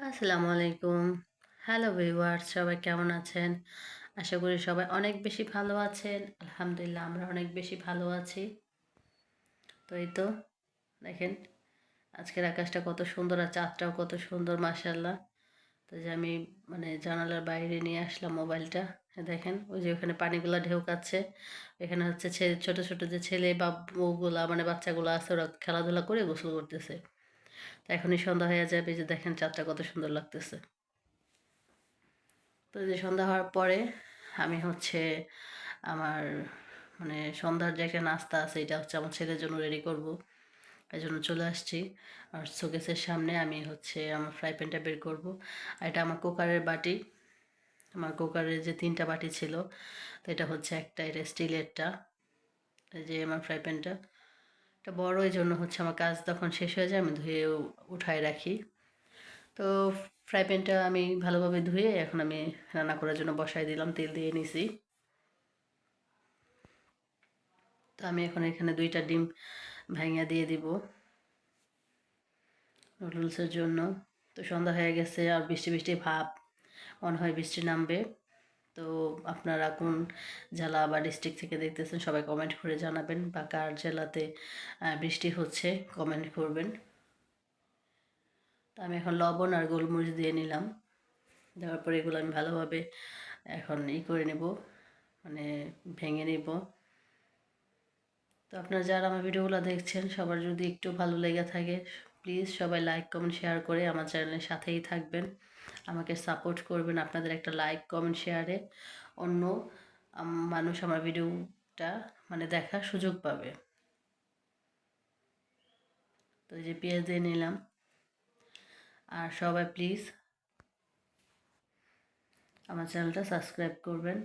আসসালামু আলাইকুম। Hello viewers, সবাই কেমন আছেন? আশা করি সবাই অনেক বেশি ভালো আছেন। আলহামদুলিল্লাহ আমরা অনেক বেশি ভালো আছি। তো এই তো দেখেন আজকের আকাশটা কত সুন্দর আর চাঁদটাও কত সুন্দর মাশাআল্লাহ। তো যে আমি জানালার বাইরে নিয়ে আসলাম মোবাইলটা। দেখেন ওই যে ওখানে পানিগুলা ঢেউকাচ্ছে। এখানে হচ্ছে ছোট, ছোট যে ছেলে বা বউগুলা বাচ্চাগুলা আছে ওরা খেলাধুলা করে গোসল করতেছে। তো এখনই সন্ধ্যা হয়ে যাবে, এই যে দেখেন চাঁদটা কত সুন্দর লাগতেছে। তো যে সন্ধ্যা হওয়ার পরে আমি হচ্ছে আমার সন্ধ্যার যে একটা নাস্তা আছে এটা হচ্ছে আমার ছেলের জন্য রেডি করব। এই জন্য চলে আসছি। আর শোকেসের সামনে আমি হচ্ছে আমার ফ্রাই প্যানটা বের করব। আর এটা আমার কুকারের বাটি। আমার কুকারের যে ৩টা বাটি ছিল, তো এটা হচ্ছে একটা, এটা স্টিলেরটা। এই যে আমার ফ্রাই প্যানটা, এটা বড়, এই জন্য হচ্ছে আমার কাজ তখন শেষ হয়ে যায় আমি ধুয়ে উঠায় রাখি। তো ফ্রাই প্যানটা আমি ভালোভাবে ধুয়ে এখন আমি রান্না করার জন্য বসাই দিলাম, তেল দিয়ে নিছি। তো আমি এখন এখানে ২টা ডিম ভাঙিয়ে দিয়ে দিব নুডলসের জন্য। তো সন্ধ্যা হয়ে গেছে আর বৃষ্টি বৃষ্টি ভাব, মনে হয় বৃষ্টি নামবে। তো আপনারা কোন জেলা বা ডিস্ট্রিক্ট থেকে দেখতেছেন সবাই কমেন্ট করে জানাবেন, বা কার জেলাতে বৃষ্টি হচ্ছে কমেন্ট করবেন। তো আমি এখন লবণ আর গোলমরিচ দিয়ে নিলাম। দেওয়ার পরে এগুলো আমি ভালোভাবে এখন করে নেব, মানে ভেঙে নেব। তো আপনারা যারা আমার ভিডিওগুলো দেখছেন সবার যদি একটু ভালো লেগে থাকে, প্লিজ সবাই লাইক কমেন্ট শেয়ার করে আমার চ্যানেলের সাথেই থাকবেন, আমাকে সাপোর্ট করবেন। আপনাদের একটা লাইক কমেন্ট শেয়ারে অন্য মানুষ আমার ভিডিওটা দেখার সুযোগ পাবে। তো এই যে পেঁয়াজ দিয়ে নিলাম। আর সবাই প্লিজ আমার চ্যানেলটা সাবস্ক্রাইব করবেন।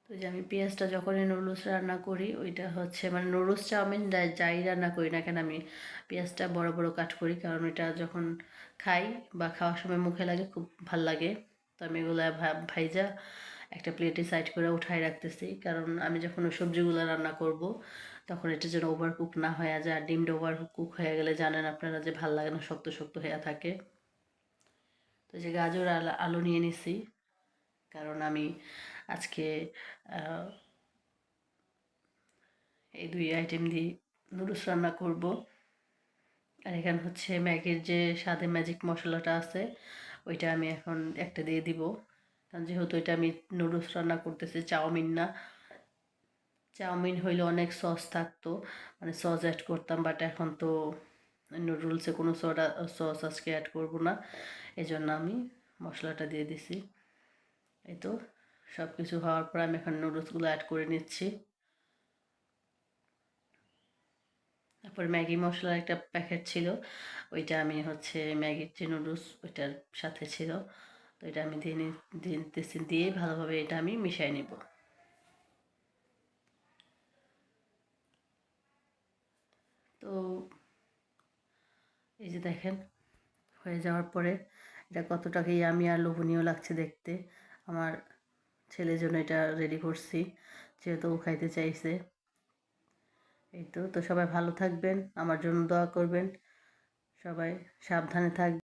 তো যে আমি পেঁয়াজটা যখনই নুডলস রান্না করি ওইটা হচ্ছে নুডলস চাউমিন যাই রান্না করি না কেন, আমি পেঁয়াজটা বড় বড় কাট করি, কারণ এটা যখন খাই বা খাওয়ার সময় মুখে লাগে খুব ভাল লাগে। তো আমি এগুলো ভাইজা একটা প্লেটে সাইড করে উঠাই রাখতেছি, কারণ আমি যখন ওই সবজিগুলো রান্না করব তখন এটা যেন ওভার কুক না হয়ে যায়। আর ডিমটা ওভার কুক হয়ে গেলে জানেন আপনারা যে ভাল লাগে না, শক্ত শক্ত হয়ে থাকে। তো যে গাজর আলু নিয়ে নিছি, কারণ আমি আজকে এই ২ আইটেম দিয়ে নুডলস রান্না করব। আর এখানে হচ্ছে ম্যাগির যে স্বাদে ম্যাজিক মশলাটা আছে ওইটা আমি এখন একটা দিয়ে দিব, কারণ যেহেতু এটা আমি নুডলস রান্না করতেছি, চাউমিন না। চাউমিন হইলে অনেক সস থাকতো, সস অ্যাড করতাম, বাট এখন তো নুডলসে কোনো সস আজকে অ্যাড করব না, এই জন্য আমি মশলাটা দিয়ে দিছি। এই তো সব কিছু হওয়ার পর আমি এখন নুডলসগুলো অ্যাড করে নিচ্ছি। তারপর ম্যাগি মশলার একটা প্যাকেট ছিল, ওইটা আমি হচ্ছে ম্যাগির যে নুডলস ওইটার সাথে ছিল, তো এটা আমি দিতেছি, দিয়ে ভালোভাবে এটা আমি মিশিয়ে নেব। তো এই যে দেখেন হয়ে যাওয়ার পরে এটা কতটাকে ইয়ামি আর লোভনীয় লাগছে দেখতে। আমার ছেলের জন্য এটা রেডি করছি, যেহেতু ও খাইতে চাইছে। এই তো তো সবাই ভালো থাকবেন, আমার জন্য দোয়া করবেন, সবাই সাবধানে থাকবেন।